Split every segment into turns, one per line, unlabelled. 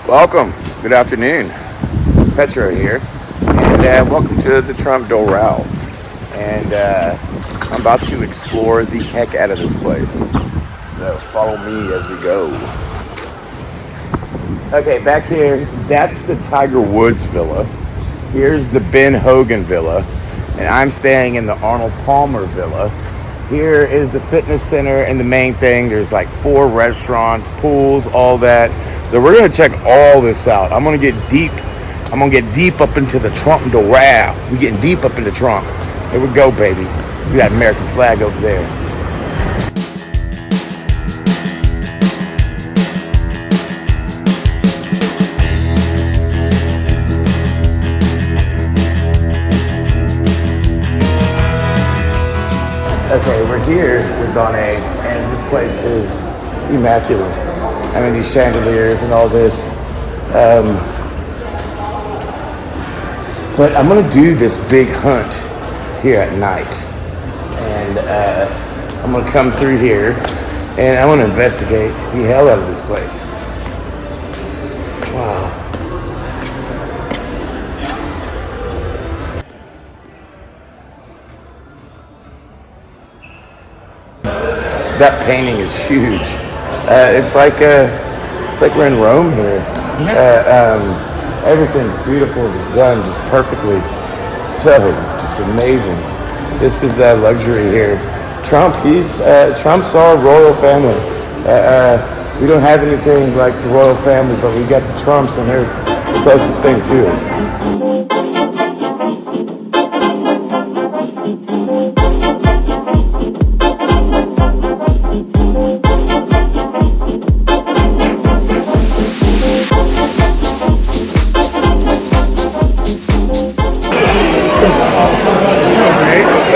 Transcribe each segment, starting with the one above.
Welcome. Good afternoon. Petro here, and welcome to the Trump Doral. And I'm about to explore the heck out of this place. So follow me as we go. Okay, back here, that's the Tiger Woods Villa. Here's the Ben Hogan Villa, and I'm staying in the Arnold Palmer Villa. Here is the fitness center and the main thing. There's like 4 restaurants, pools, all that. So we're gonna check all this out. I'm gonna get deep up into the Trump Doral. We're getting deep up into Trump. Here we go, baby. We got American flag over there. Okay, we're here with Donna, and this place is immaculate. I mean, these chandeliers and all this. But I'm gonna do this big hunt here at night, and I'm gonna come through here, and I'm gonna investigate the hell out of this place. Wow. That painting is huge. It's like we're in Rome here. Everything's beautiful, just done, just perfectly. So, just amazing. This is luxury here. Trump's our royal family. We don't have anything like the royal family, but we got the Trumps, and there's the closest thing to it.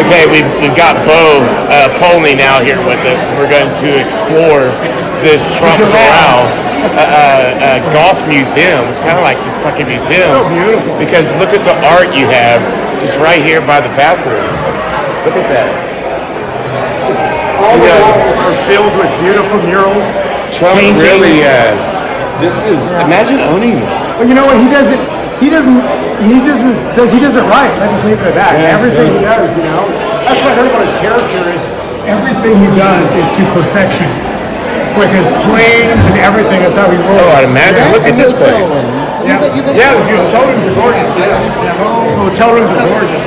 Okay, we've got Bo Polney now here with us, and we're going to explore this Trump Doral golf museum. It's kind of like a museum.
So beautiful.
Because look at the art you have just right here by the bathroom. Look at that.
All the walls are filled with beautiful murals.
Trump
paintings.
really, imagine owning this.
Well, you know what? He does it right. Let's just leave it at that. Everything he does, that's what I heard about his character is everything he does is to perfection. With his planes and everything, that's how he rolls.
Oh, I'd imagine. Look at this place.
Yeah, the hotel rooms are gorgeous. The hotel rooms are gorgeous.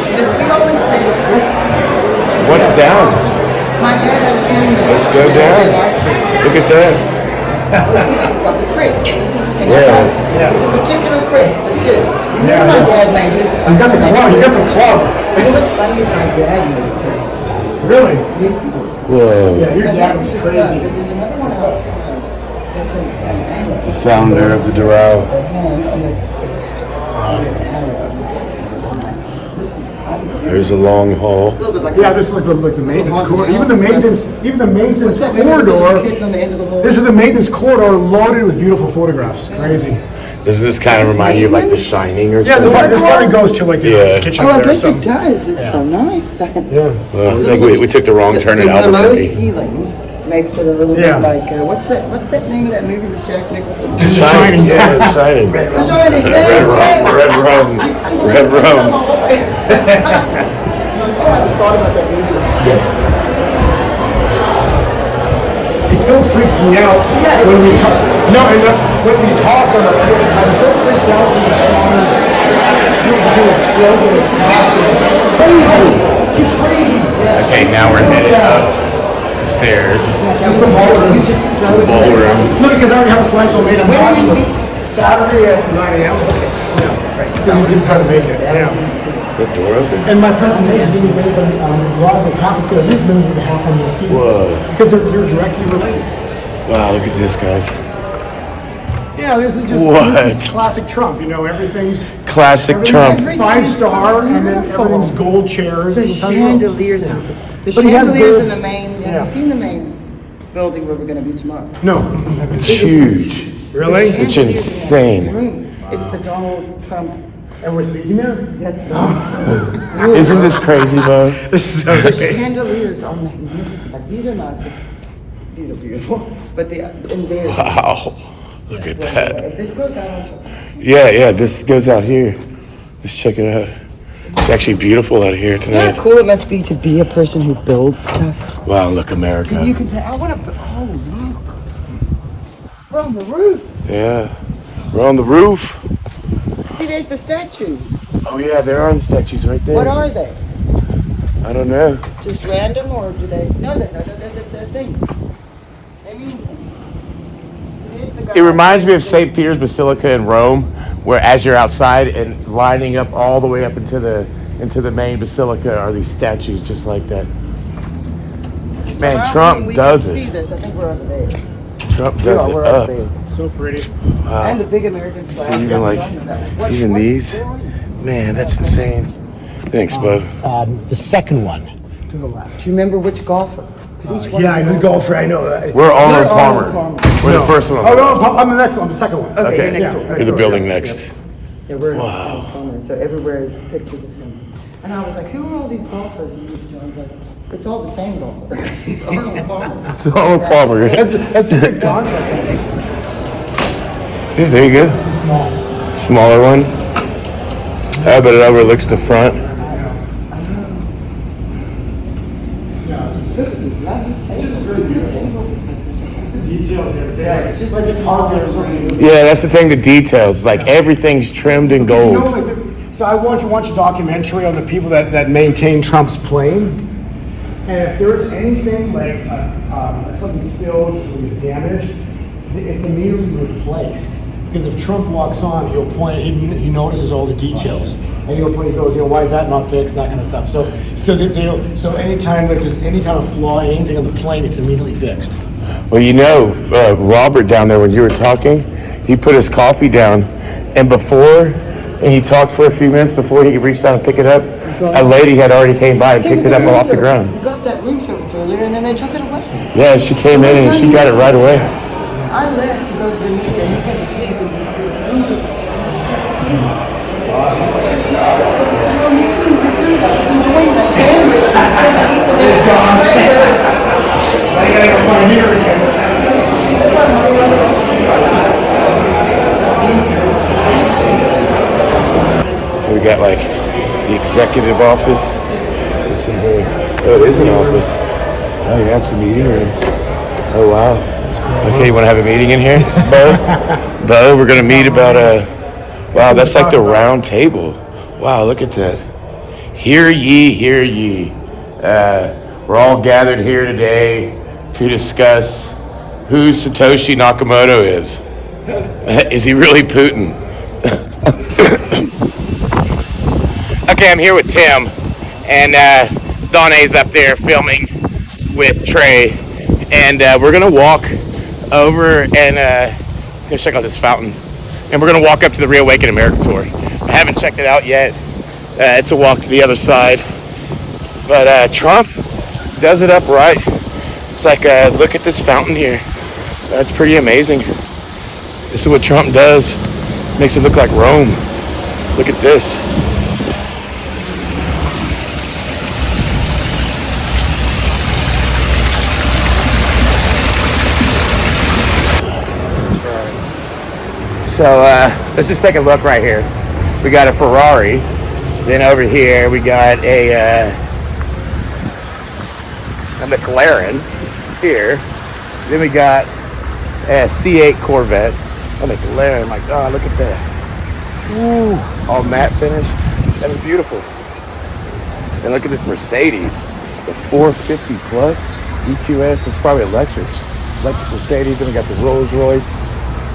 What's down? Let's go down. Look at that.
It's got the crest. This is the thing.
Yeah.
It's a particular crest. That's it.
Yeah.
My dad made it.
He's got the club. He got the club.
What's funny is my dad made the crest.
Really?
Yes, he did.
Whoa.
Yeah, your dad was
But
crazy.
there's another one outside. That's an arrow.
The founder of the Doral.
No, on the crest. An arrow. This is.
There's a long hall.
It's a little bit like.
Yeah, this is like the maintenance corridor. Even the maintenance
What's that
corridor.
Kids on the end of the hall.
This is the maintenance corridor loaded with beautiful photographs. Crazy.
Doesn't this kind of remind you of like The Shining or
Yeah,
something?
this probably goes to like the kitchen.
Oh, I
there or
guess it
something.
does. It's so nice.
Well, I think we took the wrong turn at
The low
Albuquerque.
ceiling makes it a little bit like what's that name of that movie with Jack Nicholson?
The Shining.
Yeah, The Shining.
The Shining.
Red rum. Red rum.
Oh, I haven't thought about that movie.
It still freaks me out
Yeah,
when we talk. No, and when we talk on it, I'm still freaked out when the father's doing stroking his passing. Crazy. He's crazy.
Okay, now we're headed up the stairs.
It's the ballroom.
You just throw it in.
Ballroom.
No, because I already have a slideshow made. I'm
When are you
talking
speaking?
Saturday at 9 a.m. Yeah. So he's trying to make it. Yeah.
Is that door open?
And my presentation is going to be based on a lot of this half. It's going to this business with half on the seasons.
Whoa.
Because they're directly related.
Wow, look at this, guys.
Yeah, this is just
What?
This is classic Trump. Everything's
Classic Trump.
5-star, and then everything's gold chairs.
The
and
chandeliers.
Yeah.
The
But he has
chandeliers
gold-
in the main. Have you seen the main building where we're going to be tomorrow?
No.
It's huge.
Really?
The
It's
chandeliers in the
insane.
room. It's the Donald Trump.
And we're speaking there?
That's
Isn't this crazy, Bo?
This is so
the
great.
chandeliers are magnificent. Like these are nice. These are beautiful. But and they're
Wow. Look at that.
This goes out.
Yeah, this goes out here. Let's check it out. It's actually beautiful out here
You know
tonight.
how cool it must be to be a person who builds stuff?
Wow, look, America.
You can say, I want to, oh, look. We're on the roof.
Yeah, we're on the roof.
See, there's the statues.
Oh yeah, there are the statues right there.
What are they?
I don't know.
Just random, or do they? No, they're things. I mean,
It reminds me of St. Peter's Basilica in Rome, where as you're outside and lining up all the way up into the main basilica are these statues just like that. Man, Trump does
We can
it.
see this. I think we're on the bay.
Trump does it
We're
up.
on the bay.
So pretty.
Wow.
And the big American flag.
See, even like, even these. Man, that's insane. Thanks, bud.
The second one.
To the left.
Do you remember which golfer? 'Cause each one
Yeah, I
is
know
a
the golfer. I know that.
We're Arnold
We're
Palmer.
Arnold Palmer.
We're the first one.
Oh, no, I'm the next one. I'm the second one.
Okay,
Okay.
you're next one.
You're the building next.
Yeah, we're Arnold Palmer. So everywhere is pictures of him. And I was like, who are all these golfers? And John's like, it's all the same golfer. It's Arnold Palmer.
It's Arnold Palmer.
That's a big contract.
Yeah, there you go.
Small.
Smaller one. But it overlooks the front.
Look at these lovely tables.
Details here.
Yeah, it's just
like it's hard to
Yeah, that's the thing. The details, like everything's trimmed in
You know,
gold.
like, so I want you to watch a documentary on the people that maintain Trump's plane. And if there's anything like something spilled or something damaged, it's immediately replaced. Because if Trump walks on, he'll point. He notices all the details, and he'll point. He goes, why is that not fixed? That kind of stuff. So anytime like there's any kind of flaw, anything on the plane, it's immediately fixed.
Well, Robert down there, when you were talking, he put his coffee down, and he talked for a few minutes before he reached down and pick it up. A lady had already came by and picked it up off the ground.
We got that room service earlier, and then they took it away.
Yeah, she came in and she got it right away.
I left to go to the meeting, and he went to sleep. And the room service. It's awesome. I was enjoying my sandwich. I was going to eat the rest of
I gotta go find here again.
So we got like the executive office. It's in here. Oh, it is an office. Oh yeah, it's a meeting room. Oh wow. Okay, you want to have a meeting in here, Bo? Bo, we're gonna meet about wow, that's like the round table. Wow, look at that. Hear ye, hear ye. We're all gathered here today to discuss who Satoshi Nakamoto is. Is he really Putin? Okay, I'm here with Tim, and Donna's up there filming with Trey, and we're gonna walk over and go check out this fountain, and we're gonna walk up to the Reawaken America tour. I haven't checked it out yet. It's a walk to the other side, but Trump does it up right. It's like, look at this fountain here. That's pretty amazing. This is what Trump does. Makes it look like Rome. Look at this. So let's just take a look right here. We got a Ferrari. Then over here we got a McLaren here. Then we got a C8 Corvette. A McLaren, my God, look at that. Ooh, all matte finish. That is beautiful. And look at this Mercedes, the 450 plus EQS. It's probably electric Mercedes. Then we got the Rolls Royce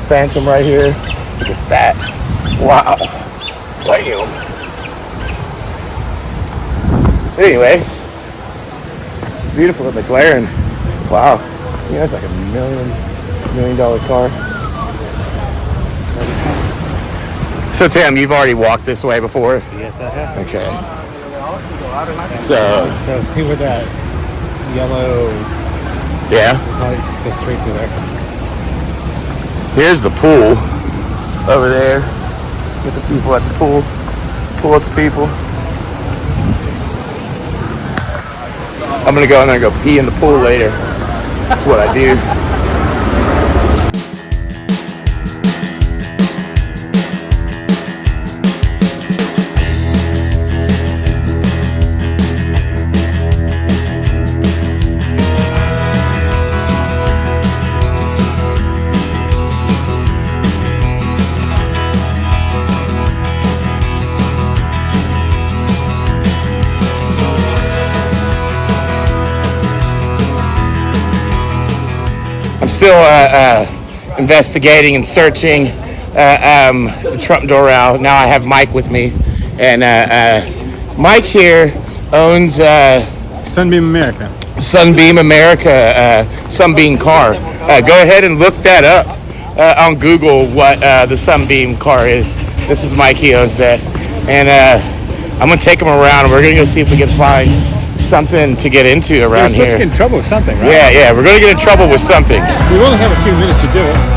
Phantom right here. Look at that. Wow. Damn. Anyway, beautiful McLaren. Wow. Yeah, that's like $1 million car. So Tim, you've already walked this way before?
Yes, I have.
Okay. So
see where that yellow,
yeah.
probably just go straight through there.
Here's the pool over there. Get the people at the pool. Pull up the people. I'm gonna go in there and go pee in the pool later. That's what I do. still investigating and searching the Trump Doral. Now I have Mike with me, and Mike here owns
Sunbeam America.
Sunbeam America, Sunbeam car. Go ahead and look that up on Google, what the Sunbeam car is. This is Mike, he owns that. And I'm going to take him around. We're going to go see if we can find something to get into around
We're supposed
here.
to get in trouble with something, right?
Yeah, we're going to get in trouble with something.
We only have a few minutes to do it.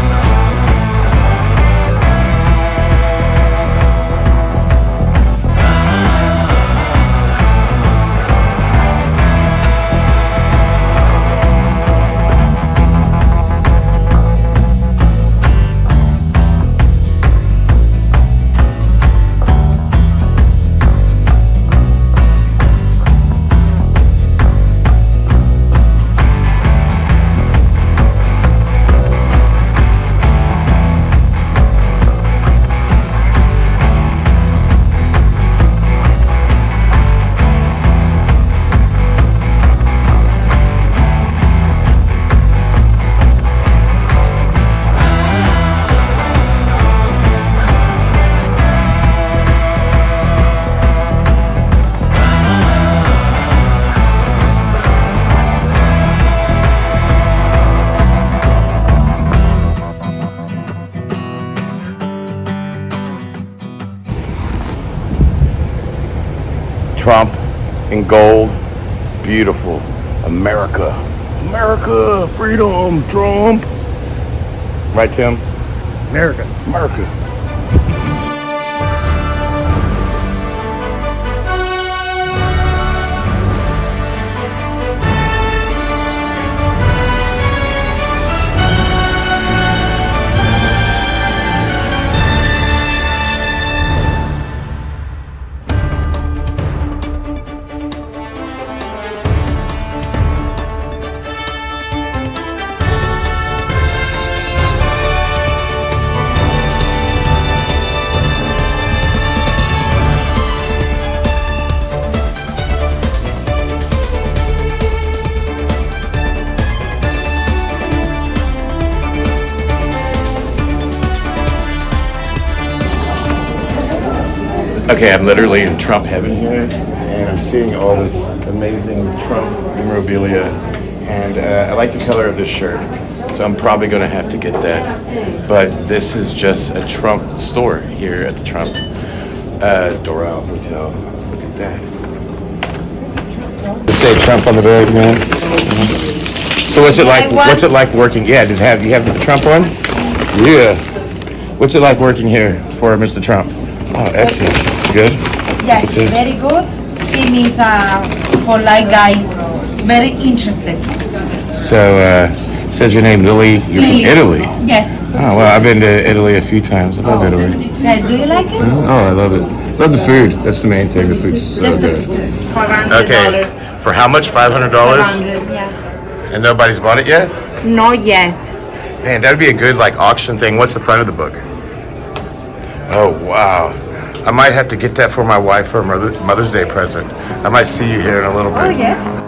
Trump in gold, beautiful. America, freedom, Trump. Right, Tim?
America.
Okay, I'm literally in Trump heaven here, and I'm seeing all this amazing Trump memorabilia, and I like the color of this shirt, so I'm probably going to have to get that. But this is just a Trump store here at the Trump Doral Hotel. Look at that. Just say Trump on the bag, man. So what's it like? What's it like working? Yeah, you have the Trump one? Yeah. What's it like working here for Mr. Trump? Oh, excellent. Good?
Yes, very good. He is a polite guy, very interested.
So, says your name, Lily. You're
Lily.
from Italy.
Yes.
Oh, well, I've been to Italy a few times. I love Italy.
Yeah, do you like it?
Oh, I love it. Love the food. That's the main thing. The food's so
Just the
good.
food. $400.
Okay. For how much? $500?
$400, yes.
And nobody's bought it yet?
Not yet.
Man, that'd be a good, like, auction thing. What's the front of the book? Oh, wow. I might have to get that for my wife for a Mother's Day present. I might see you here in a little bit.
Oh, yes.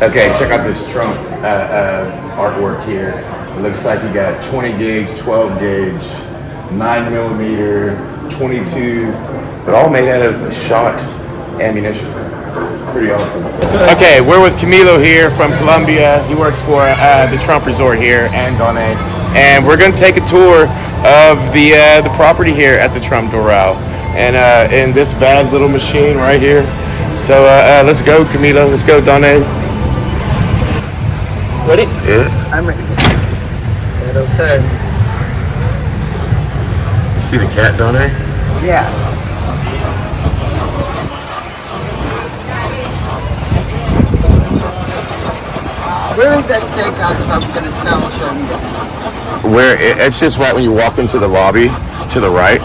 Okay, check out this Trump artwork here. It looks like you got 20 gauge, 12 gauge, 9mm, 22s, but all made out of shot ammunition. Pretty awesome. Okay, we're with Camilo here from Colombia. He works for the Trump Resort here and Donay. And we're going to take a tour of the property here at the Trump Doral. And in this bad little machine right here. So let's go, Camilo. Let's go, Donay.
Ready?
Yeah.
I'm ready. Set.
You see the cat, Donay?
Yeah. Where is that steakhouse if I'm gonna tell Sean?
Where it's just right when you walk into the lobby to the right.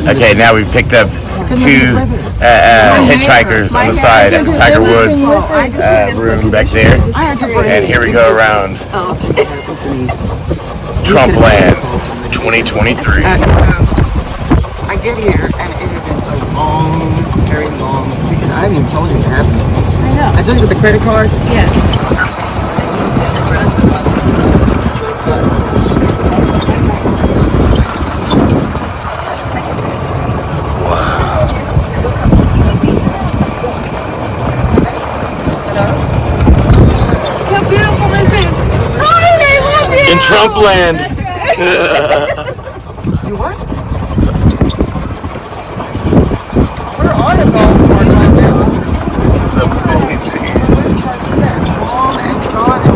Okay, now we've picked up two hitchhikers on the side at the Tiger Woods room back there, and here we go around Trump Land 2023.
I get here and it has been a long, very long weekend. I haven't even told you what happened to me. I know. I told you with the credit card? Yes.
In Trump Land.
You what? We're on a golf course right now.
This is amazing.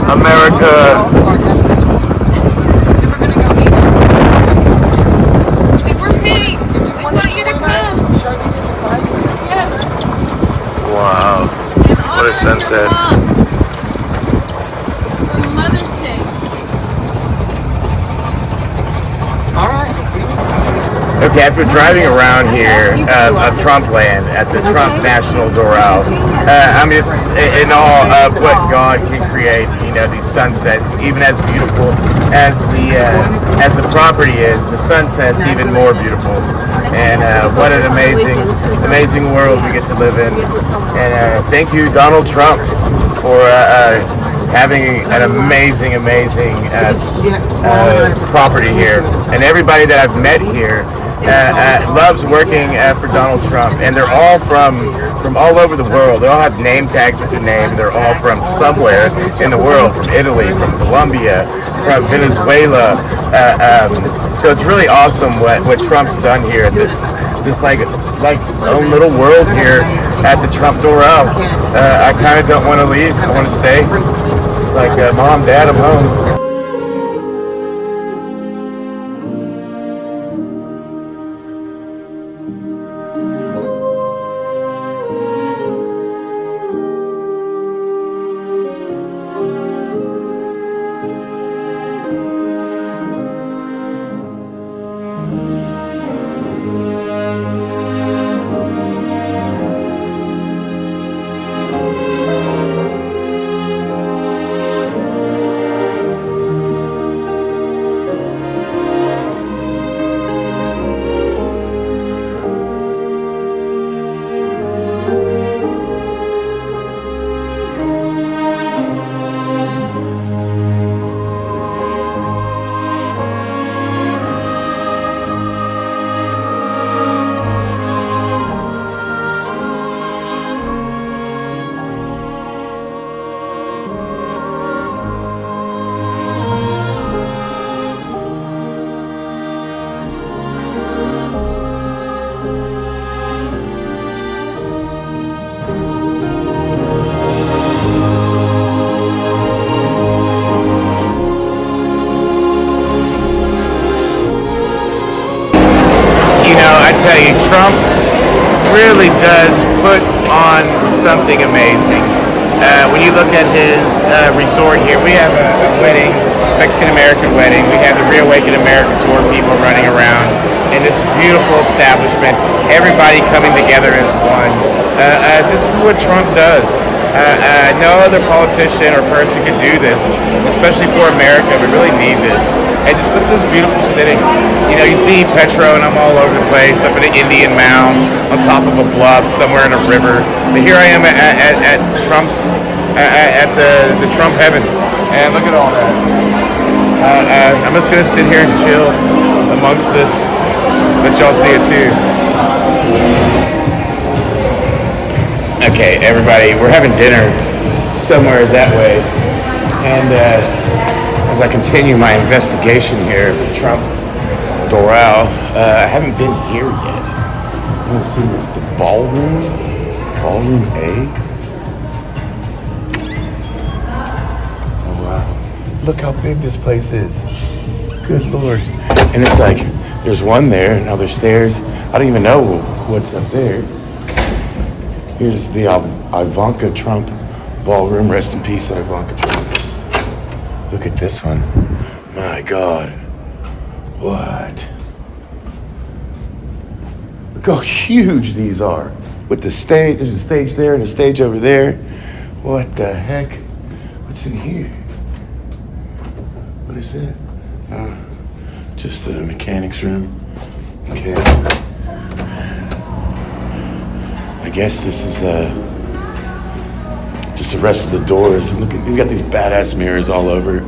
America.
We're meeting. We want you to come. Yes.
Wow. What a sunset.
Mother's Day.
All right.
Okay, as we're driving around here of Trump Land at the Trump National Doral, I'm just in awe of what God can create. You know, these sunsets, even as beautiful as the property is, the sunset's even more beautiful. And what an amazing world we get to live in. And thank you, Donald Trump, for having an amazing property here. And everybody that I've met here loves working for Donald Trump, and they're all from all over the world. They all have name tags with their name. They're all from somewhere in the world, from Italy, from Colombia, from Venezuela. So it's really awesome what Trump's done here. This like own little world here at the Trump Doral. I kind of don't want to leave. I want to stay. It's like, Mom, Dad, I'm home. I tell you, Trump really does put on something amazing. When you look at his resort here, we have a wedding, Mexican-American wedding. We have the Reawaken America Tour people running around in this beautiful establishment. Everybody coming together as one. This is what Trump does. No other politician or person can do this, especially for America. We really need this. And just look at this beautiful city. You know, you see Petro, and I'm all over the place, up in an Indian mound, on top of a bluff, somewhere in a river. But here I am at Trump's, at the Trump heaven. And look at all that. I'm just gonna sit here and chill amongst this. Let y'all see it too. Okay, everybody, we're having dinner somewhere that way. And as I continue my investigation here with Trump Doral, I haven't been here yet. I want to see this, the ballroom A. Oh wow, look how big this place is. Good Lord. And it's like, there's one there, now there's stairs. I don't even know what's up there. Here's the Ivanka Trump ballroom. Rest in peace, Ivanka Trump. Look at this one. My God. What? Look how huge these are. With the stage, there's a stage there and a stage over there. What the heck? What's in here? What is that? Just the mechanics room. Okay. I guess this is just the rest of the doors. And look at, he's got these badass mirrors all over.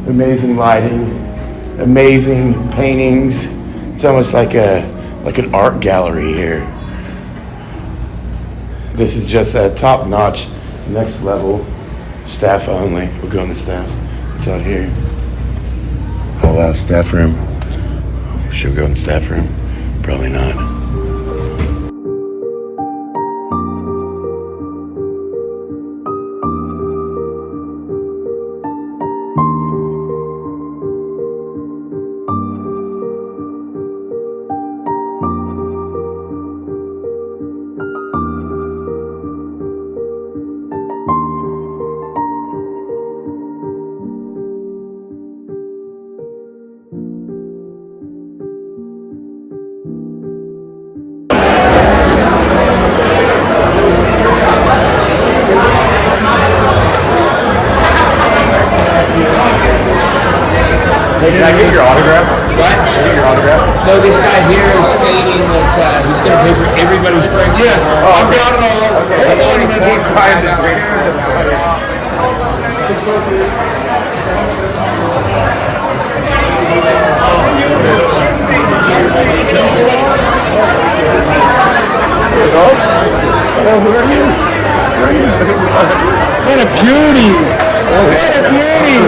Amazing lighting, amazing paintings. It's almost like an art gallery here. This is just a top-notch, next level, staff only. We'll go on the staff. It's out here. Oh wow, staff room. Should we go in the staff room? Probably not. Hey, can I get your autograph? What? Can I get your autograph?
No, this guy here is stating that he's going to pay for everybody's drinks.
Yes.
I've got it all.
Okay. He's buying the drinks. Hello, who are you?
What a beauty! What a beauty!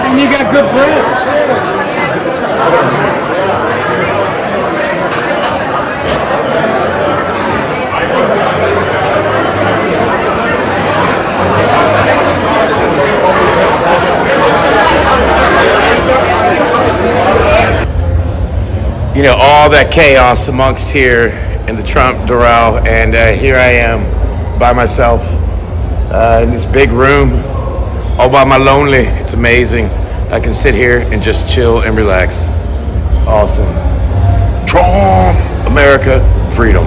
And you got good breath.
You know, all that chaos amongst here in the Trump Doral, and here I am by myself in this big room, all by my lonely. It's amazing. I can sit here and just chill and relax. Awesome. Trump, America, freedom.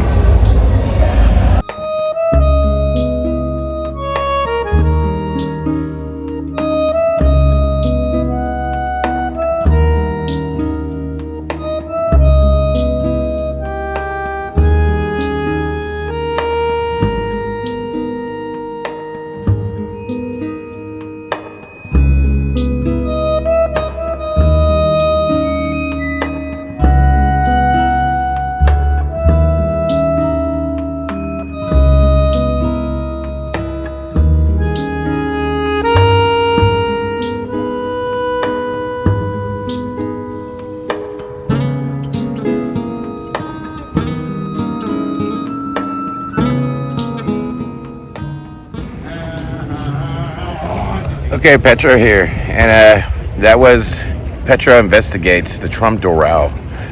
Okay, Petro here, and that was Petro Investigates the Trump Doral.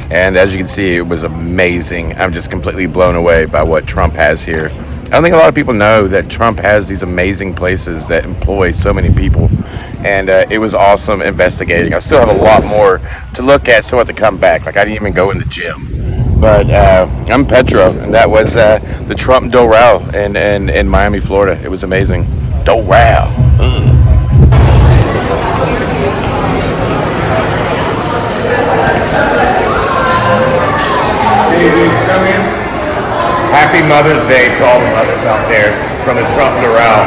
And as you can see, it was amazing. I'm just completely blown away by what Trump has here. I don't think a lot of people know that Trump has these amazing places that employ so many people. And it was awesome investigating. I still have a lot more to look at, so I have to come back. Like, I didn't even go in the gym. But I'm Petro, and that was the Trump Doral in Miami, Florida. It was amazing. Doral. Come in. Happy Mother's Day to all the mothers out there from the Trump Doral.